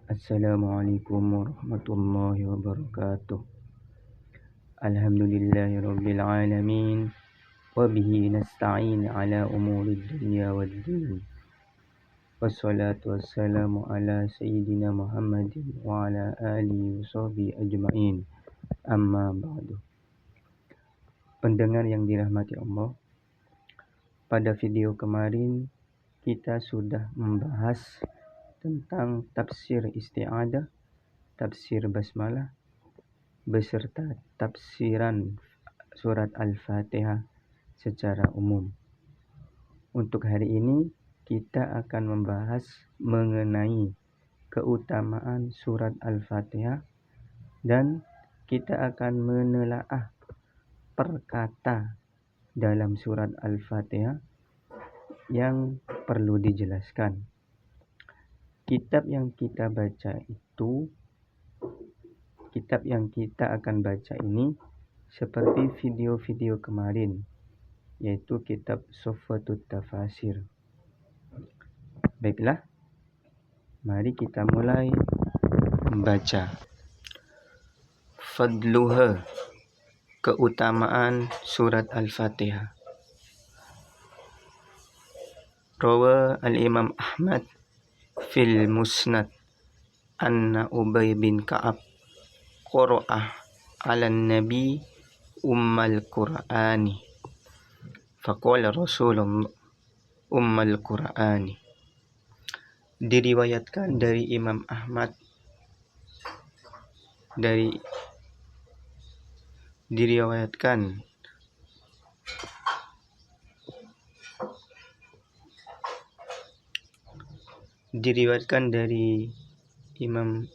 Assalamualaikum warahmatullahi wabarakatuh. Alhamdulillahirabbil alamin wa bihi nasta'in ala umurid dunya waddin. Wassalatu wassalamu ala sayyidina Muhammadin wa ala alihi washabihi ajma'in. Amma ba'du. Pendengar yang dirahmati Allah, pada video kemarin kita sudah membahas tentang tafsir isti'adah, tafsir basmalah, beserta tafsiran surat Al-Fatihah secara umum. Untuk hari ini kita akan membahas mengenai keutamaan surat Al-Fatihah dan kita akan menelaah perkata dalam surat Al-Fatihah yang perlu dijelaskan. Kitab yang kita akan baca ini seperti video-video kemarin, yaitu kitab Sofwatut Tafasir. Baiklah, mari kita mulai membaca. Fadluha, keutamaan surat Al-Fatihah. Rawa al-Imam Ahmad fil Musnad anna Ubay bin Ka'ab qara'a 'alan nabi ummal Qur'ani faqala Rasulullah ummal Qur'ani. Diriwayatkan dari Imam Ahmad diriwayatkan dari Imam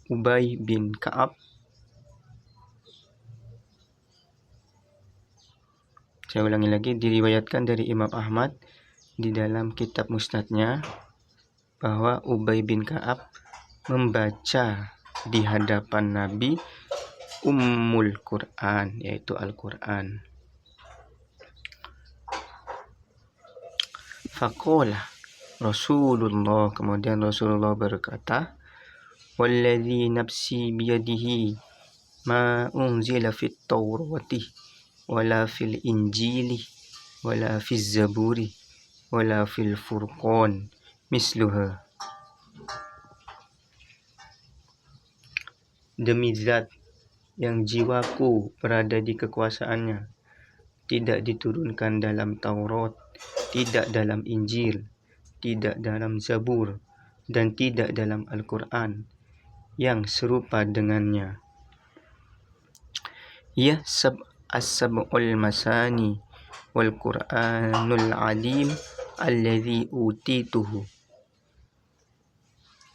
Ubay bin Ka'ab. Saya ulangi lagi, diriwayatkan dari Imam Ahmad di dalam kitab Musnadnya bahwa Ubay bin Ka'ab membaca di hadapan Nabi Ummul Quran, yaitu Al-Quran. Faqala Rasulullah, kemudian Rasulullah berkata, walladzi nafsi biyadihi ma unzila fit Taurati wala fil Injili wala fiz Zaburi wala fil Furqan misluha. Demi zat yang jiwaku berada di kekuasaannya, tidak diturunkan dalam Taurat, tidak dalam Injil, tidak dalam Zabur, dan tidak dalam Al-Quran yang serupa dengannya. Ya as-sab'ul masani wal Qur'anul adim alladhi utituhu.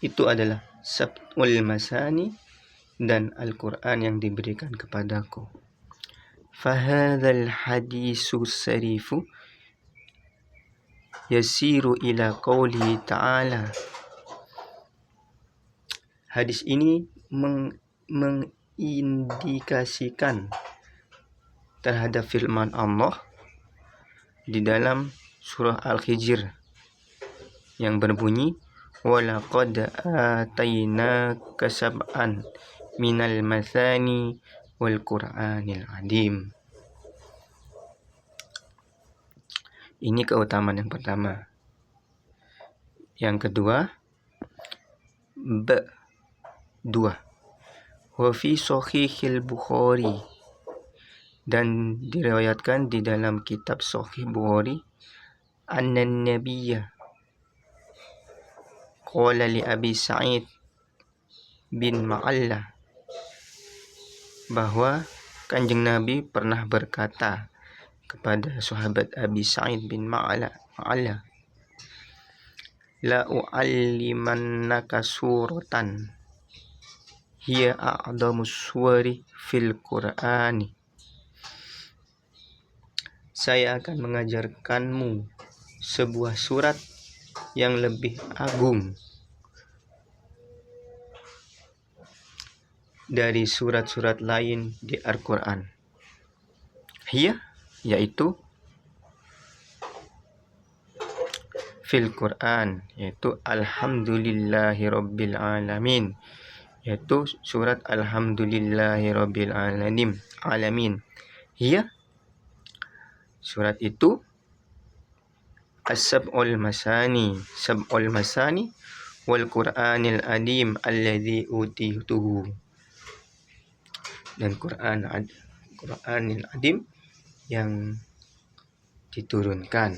Itu adalah sab'ul masani dan Al-Quran yang diberikan kepadaku. Fahadzal hadisu sarifu yasiru ila qawli ta'ala. Hadis ini mengindikasikan terhadap firman Allah di dalam surah Al-Hijr yang berbunyi walaqad atainaka sab'an minal mathani wal Qur'anil adim. Ini keutamaan yang pertama. Yang kedua, dua. Wa fi Shahihil Bukhari, dan diriwayatkan di dalam kitab Sahih Bukhari, annan nabiyya qala li Abi Sa'id bin Ma'alla, bahwa Kanjeng Nabi pernah berkata kepada sahabat Abi Sa'id bin Ma'alla, la u'allimannaka suratan hiya a'damus suwari fil Qur'ani. Saya akan mengajarkanmu sebuah surat yang lebih agung dari surat-surat lain di Al-Quran. Hiya, yaitu fil Quran, yaitu Alhamdulillahirabbil alamin, yaitu surat Alhamdulillahirabbil alamin. Hiya, surat itu as-sab'ul masani wal Qur'anil adim alladzi utituhu, dan Qur'anil adim yang diturunkan.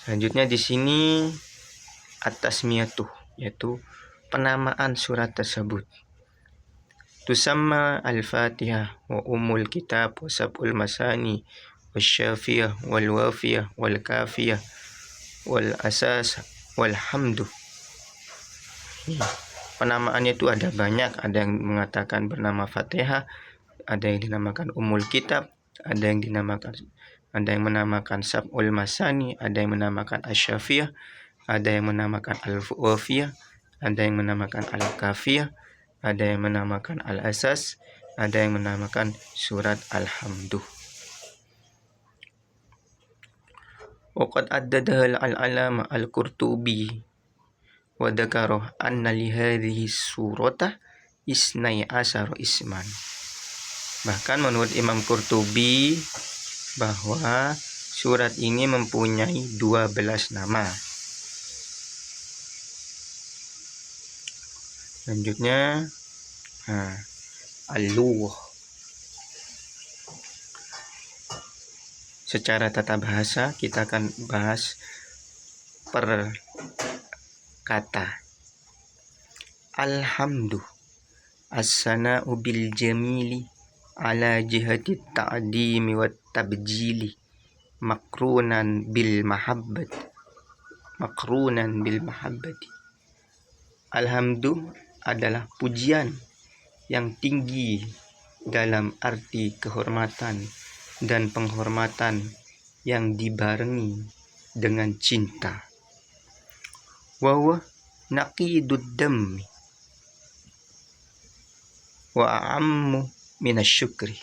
Selanjutnya di sini at-tasmiyatuh, yaitu penamaan surat tersebut. Tusamma al-Fatihah wa ummul kitab wa sab'ul masani wasyafiyah wal wafiyah wal kafiyah wal asas wal hamdu. Penamaannya itu ada banyak, ada yang mengatakan bernama Fatihah, ada yang dinamakan Ummul Kitab, ada yang menamakan Sab'ul Masani, ada yang menamakan Asyafiyah, ada yang menamakan Al-Wafiyah, ada yang menamakan Al-Kafiyah, ada yang menamakan Al-Asas, ada yang menamakan surat Al-Hamdu. Waqad addadaha al-alama al-Qurtubi wa dzakara anna li hadhihi surata isnai asyara isman. Bahkan menurut Imam Qurtubi bahwa surat ini mempunyai 12 nama. Selanjutnya al-lugh. Secara tata bahasa kita akan bahas per kata. Alhamdu as-sana'u bil jamili ala jihati ta'dimi wa tabjili makrunan bil mahabbati. Alhamdu adalah pujian yang tinggi dalam arti kehormatan dan penghormatan yang dibarengi dengan cinta. Wa huwa naqidud dammi wa a'ammu minasyukri.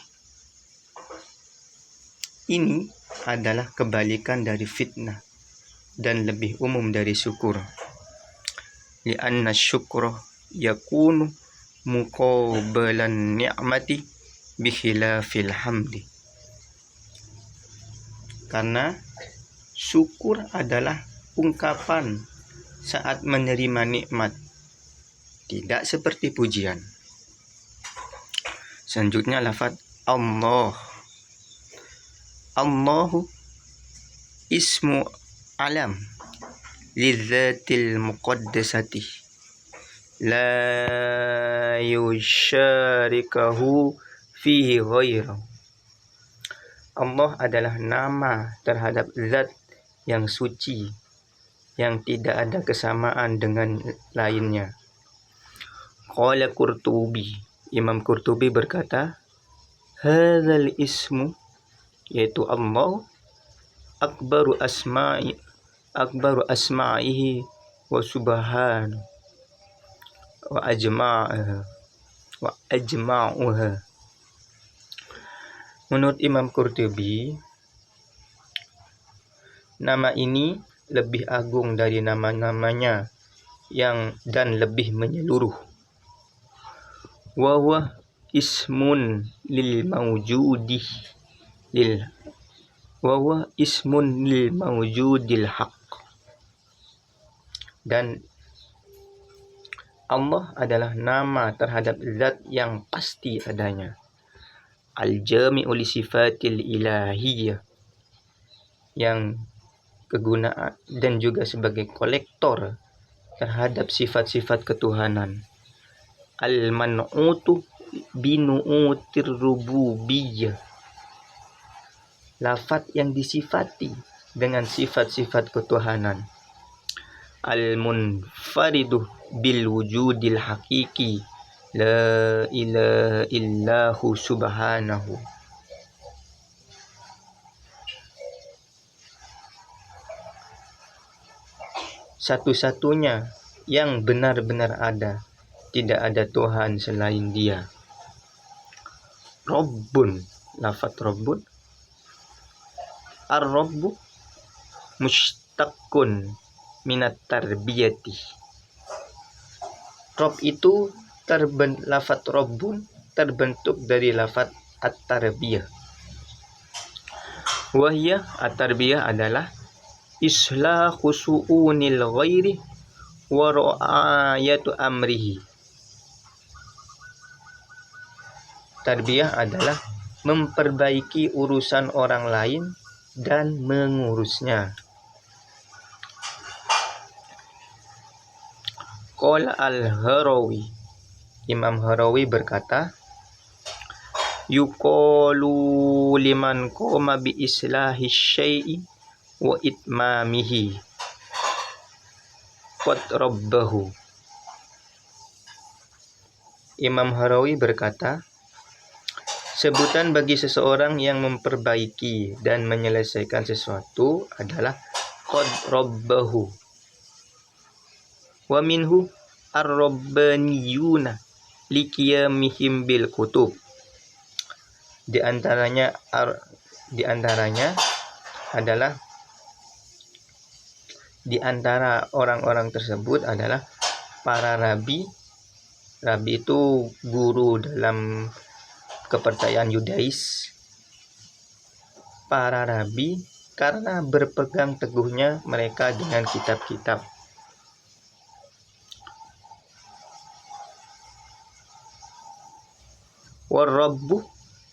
Ini adalah kebalikan dari fitnah dan lebih umum dari syukur. Li'anna syukra yakunu muqabalan ni'mati bikhilafil hamdi. Karena syukur adalah ungkapan saat menerima nikmat, tidak seperti pujian. Selanjutnya lafaz Allah. Allahu ismu alam lidzatil muqaddasati la yusyarikahu fihi ghairu. Allah adalah nama terhadap zat yang suci, yang tidak ada kesamaan dengan lainnya. Qala Qurtubi, Imam Qurtubi berkata, hadzal ismu, yaitu Allah, akbaru asma'ihi wa subhanahu wa ajma'uha. Menurut Imam Qurtubi, nama ini lebih agung dari nama-namanya dan lebih menyeluruh. Wa huwa ismun lil mawjudil haqq. Dan Allah adalah nama terhadap zat yang pasti adanya. Al-jami'u li sifatil ilahiyah, yang kegunaan dan juga sebagai kolektor terhadap sifat-sifat ketuhanan. Al-man'utu binu'utir rububiyah, lafaz yang disifati dengan sifat-sifat ketuhanan. Al-munfaridu bil wujudil hakiki la ilaha illahu subhanahu. Satu-satunya yang benar-benar ada, tidak ada Tuhan selain Dia. Rabbun, lafaz Rabbun, ar-Rabbu mustaqqun minat tarbiyati. Rob itu lafat robbun terbentuk dari lafat at-tarbiyah. Wahya at-tarbiyah adalah islahu su'unil ghairi wa ra'ayatu amrihi. Tarbiyah adalah memperbaiki urusan orang lain dan mengurusnya. Qala al-Harawi, Imam Harawi berkata, yuqalu liman qama bi islahi syai'i wa itmamihi qad rabbahu. Imam Harawi berkata, sebutan bagi seseorang yang memperbaiki dan menyelesaikan sesuatu adalah qad rabbahu. Wa minhu ar-rabbaniyuna liqiyamihim bil kutub. Di antaranya adalah di antara orang-orang tersebut adalah para rabi. Rabi itu guru dalam kepercayaan Yudais. Para rabi karena berpegang teguhnya mereka dengan kitab-kitab. Warabbu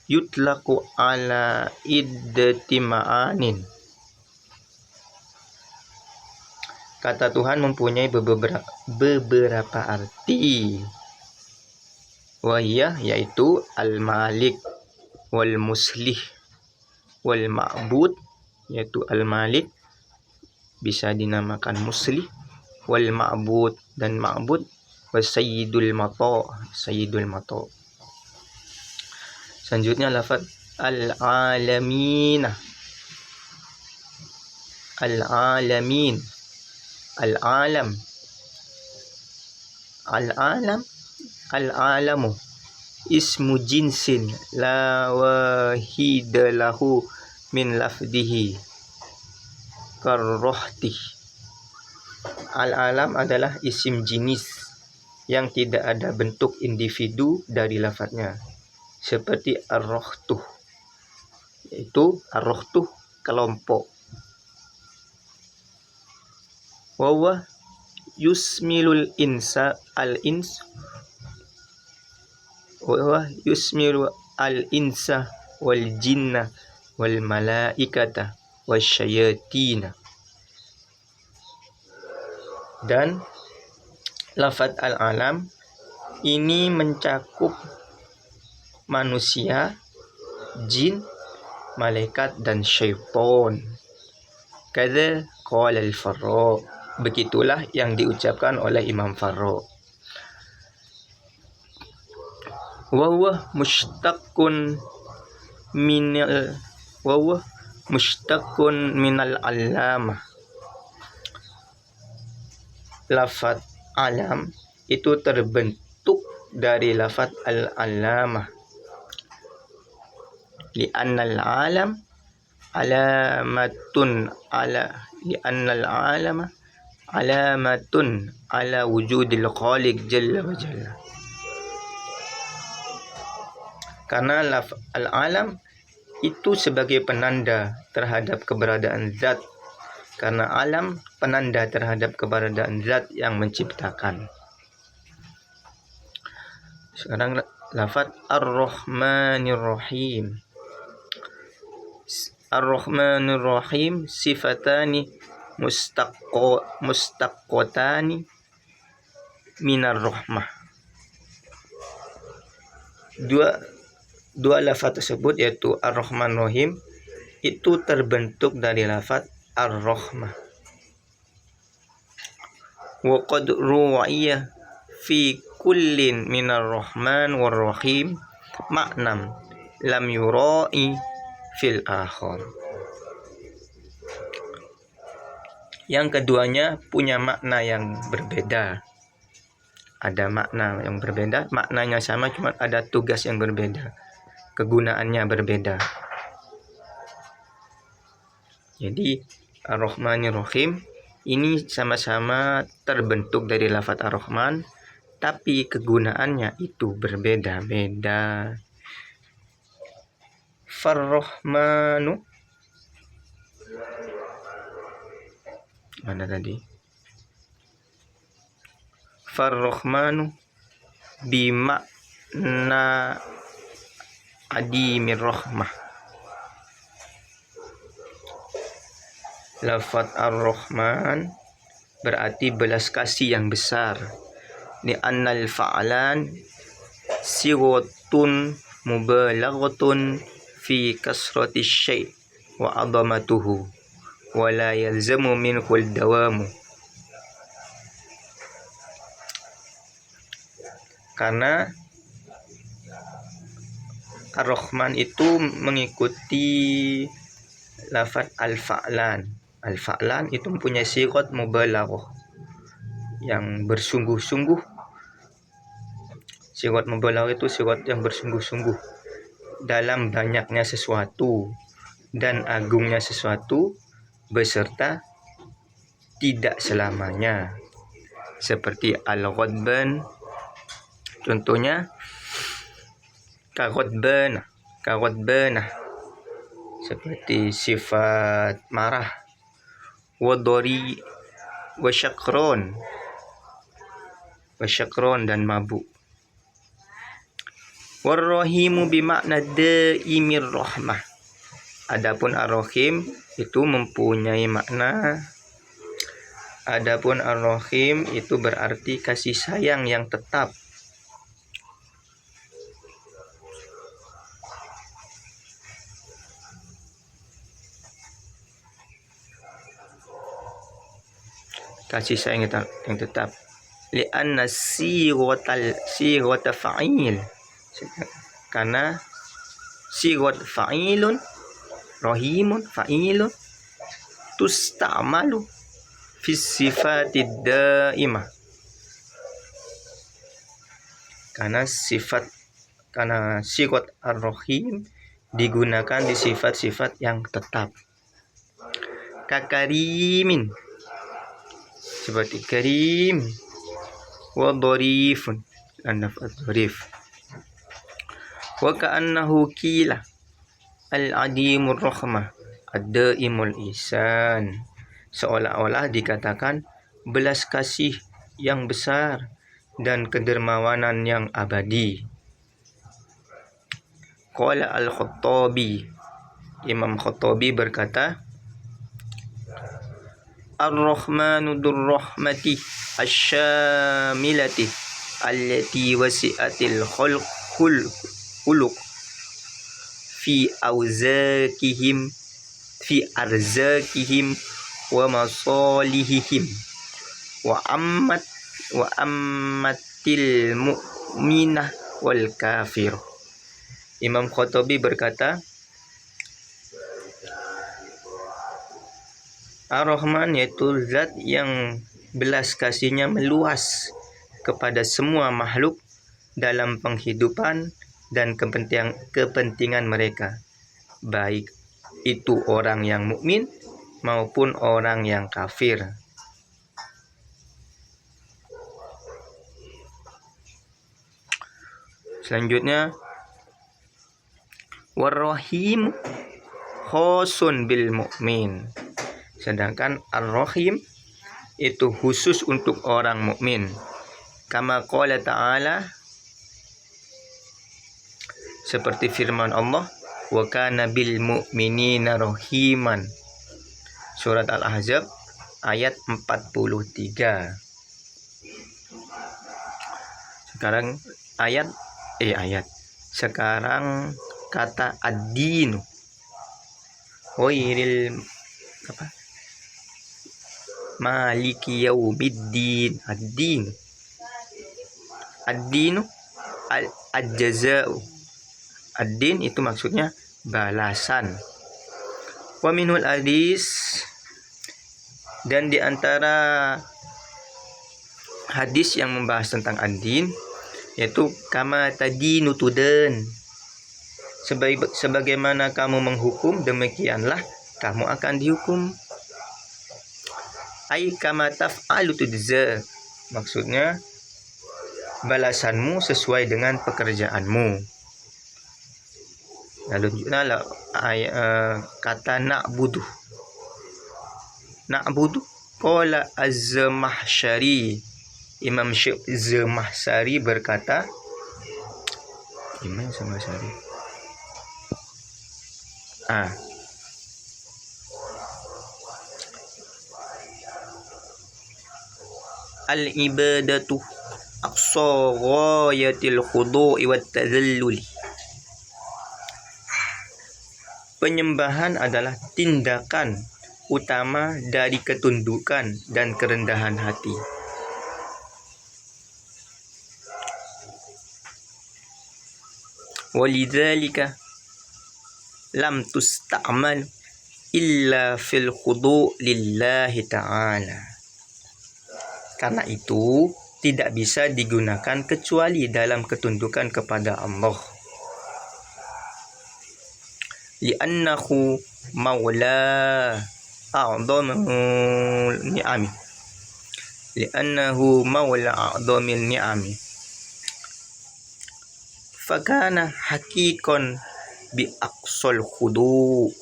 yutlaqu ala iddati ma'anin. Kata Tuhan mempunyai beberapa arti. Wahya yaitu al-malik wal muslih wal ma'bud, yaitu al-malik bisa dinamakan muslih, wal ma'bud dan ma'bud, wa sayyidul mata. Selanjutnya lafaz al-alamin. Al-alamin, al-alam, al-alam, al-alamu ismu jinsin la wahida lahu min lafdihi karrohti. Al-alam adalah isim jenis yang tidak ada bentuk individu dari lafadznya, seperti ar-rohtuh, yaitu ar-rohtuh kelompok. Wawa yusmilul insa al-ins, wawa yusmilu al-insa wal jinna wal malaikata wasyayatina. Dan lafaz al-alam ini mencakup manusia, jin, malaikat dan syaitan. Kadza qala al-Farra, begitulah yang diucapkan oleh Imam Farra. Wa huwa mushtaqqun minal allamah. Lafaz alam itu terbentuk dari lafaz al-allamah. Li'annal alama alamatun ala wujudil khaliq jalla wa jalla. Karena al-alam itu sebagai penanda terhadap keberadaan zat. Karena alam penanda terhadap keberadaan zat yang menciptakan. Sekarang lafaz ar-Rahmanir Rahim. Ar-Rahmanir Rahim sifatani mustaqqotani minar rahmah. Dua lafaz tersebut yaitu Ar-Rahman Rahim itu terbentuk dari lafaz Ar-Rahmah. Wa qad ru'iya fi kullin minar Rahman war Rahim maknam lam yura'i fil akhar. Yang keduanya punya makna yang berbeda. Ada makna yang berbeda, maknanya sama, cuma ada tugas yang berbeda, kegunaannya berbeda. Jadi Ar-Rahmanir-Rahim ini sama-sama terbentuk dari lafaz Ar-Rahman, tapi kegunaannya itu berbeda-beda. Far-Rahmanu, mana tadi? Far-Rahmanu bimakna adimir rahmah. Lafaz Ar-Rahman berarti belas kasih yang besar. Ni annal fa'lan siwatun mubalaghatun fi kasrati syai' wa 'azamatuhu wa la yalzamu minhu al-dawamu. Karena Ar-Rahman itu mengikuti lafaz al-fa'lan. Al-fa'lan itu mempunyai sigat mubalaghah yang bersungguh-sungguh. Sigat mubalaghah itu sigat yang bersungguh-sungguh dalam banyaknya sesuatu dan agungnya sesuatu beserta tidak selamanya. Seperti al-ghadban, contohnya kaghadbana, seperti sifat marah. Wadori wasyakron dan mabuk. Warrahimu bimakna daimir rahmah. Adapun ar-rahim itu mempunyai makna. Adapun ar-rahim itu berarti kasih sayang yang tetap. Kasih sayang yang tetap. Li'anna sighata fa'il. Karena sighat fa'ilun, rahimun fa'ilun, tusta'malu fi sifatid daimah. Karena sighat ar-rahim digunakan di sifat-sifat yang tetap. Kakarimin, seperti karim, wa dharifun, an-naf'at dharif. Wa ka'annahu qila al-adimur rahmah ad-daimul ihsan. Seolah-olah dikatakan belas kasih yang besar dan kedermawanan yang abadi. Qala al-Khattabi, Imam Khattabi berkata, Ar-Rahmanu dur-rahmati asy-syamilati allati wasi'atil khuluq fi arzakihim wa masalihihim wa ammatil mu'minah wal kafir. Imam Khattabi berkata, Ar-Rahman yaitu zat yang belas kasihnya meluas kepada semua makhluk dalam penghidupan dan kepentingan mereka, baik itu orang yang mukmin maupun orang yang kafir. Selanjutnya, War-Rahim khosun bil mu'min. Sedangkan Ar-Rahim itu khusus untuk orang mukmin. Kama qala ta'ala, seperti firman Allah, wa kana bil mu'minina rahiman. Surat Al-Ahzab ayat 43. Sekarang kata ad-dinu. Maliki yaumiddin. Ad-din. Ad-dinu al-jaza'u. Ad-din itu maksudnya balasan. Wa minul hadis, dan di antara hadis yang membahas tentang ad-din yaitu kama tadinu tudan. Sebagaimana kamu menghukum, demikianlah kamu akan dihukum. Ai kama taf'alu tujza. Maksudnya balasanmu sesuai dengan pekerjaanmu. Lalu lah kata na'budu. Na'budu qala Az-Zamakhsyari. Imam Zamakhsyari berkata, Imam Zamakhsyari. Al-ibadatu aqsa ghayatil khudu'i wat tadhalluli. Penyembahan adalah tindakan utama dari ketundukan dan kerendahan hati. Walidzalika lam tusta'mal illa fil khudu' lillahi ta'ala. Karena itu tidak bisa digunakan kecuali dalam ketundukan kepada Allah. Li'annahu maula a'dhamil ni'ami. Li'annahu maula a'dhamil ni'ami. Fakana hakikon bi aqsal khudu'.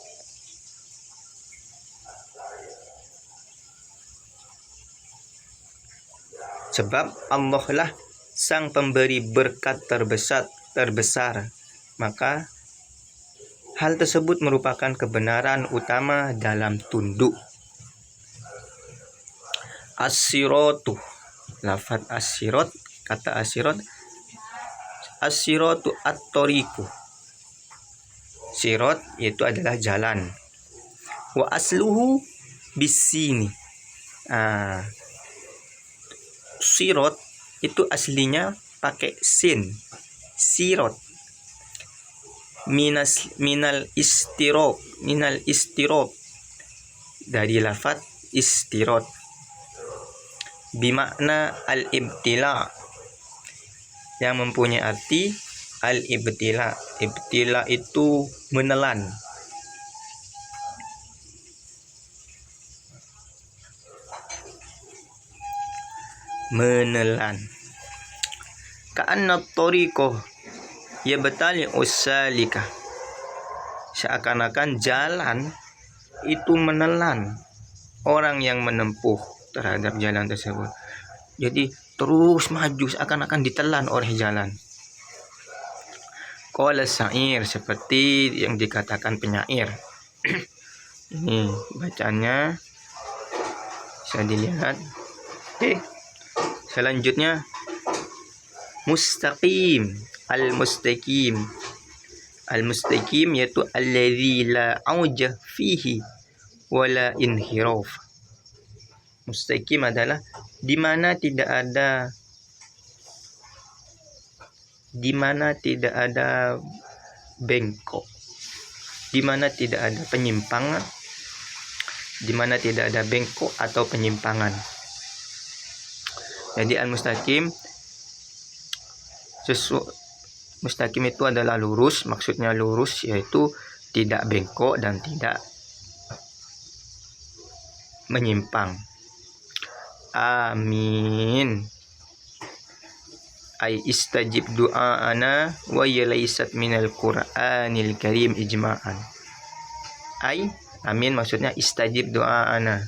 Sebab Allah lah sang pemberi berkat terbesar, maka hal tersebut merupakan kebenaran utama dalam tunduk. As-siratu, lafaz as-sirat, kata as-sirat, as-siratu at-tariqu. Sirat itu adalah jalan. Wa asluhu bisini. Sirat itu aslinya pakai sin. Sirat. Minal istirot. Dari lafaz istirot. Bimakna al-ibtila. Yang mempunyai arti al-ibtila. Ibtila itu menelan. Ka'anna tariqah yabtali usalika. Seakan-akan jalan itu menelan orang yang menempuh terhadap jalan tersebut. Jadi terus maju, seakan-akan ditelan oleh jalan. Qala syair, seperti yang dikatakan penyair. Ini bacaannya bisa dilihat. Selanjutnya mustaqim. Al-mustaqim yaitu alladzi la auja fihi wala inhiraf. Mustaqim adalah di mana tidak ada bengkok, di mana tidak ada penyimpangan, di mana tidak ada bengkok atau penyimpangan. Jadi al-mustaqim, mustaqim itu adalah lurus, maksudnya lurus yaitu tidak bengkok dan tidak menyimpang. Amin. Ay istajib du'aana wa yalaysat minal Qur'anil Karim ijma'an. Ay, amin maksudnya istajib du'aana.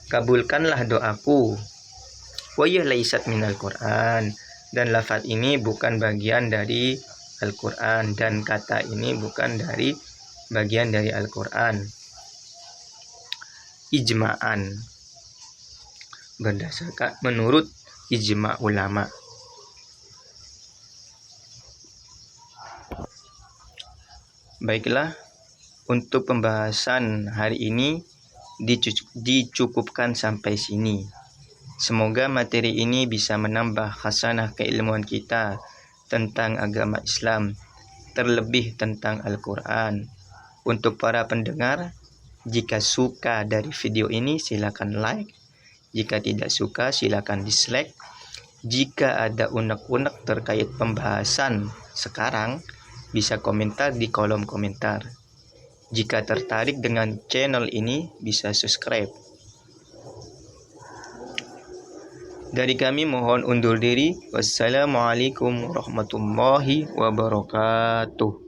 Kabulkanlah doaku. Wa yalaysat minal Qur'an. Dan lafaz ini bukan bagian dari Al-Qur'an, dan kata ini bukan dari bagian dari Al-Qur'an. Ijma'an, berdasarkan menurut ijma' ulama. Baiklah, untuk pembahasan hari ini dicukupkan sampai sini. Semoga materi ini bisa menambah khasanah keilmuan kita tentang agama Islam, terlebih tentang Al-Quran. Untuk para pendengar, jika suka dari video ini silakan like, jika tidak suka silakan dislike. Jika ada unek-unek terkait pembahasan sekarang, bisa komentar di kolom komentar. Jika tertarik dengan channel ini, bisa subscribe. Dari kami mohon undur diri. Wassalamualaikum warahmatullahi wabarakatuh.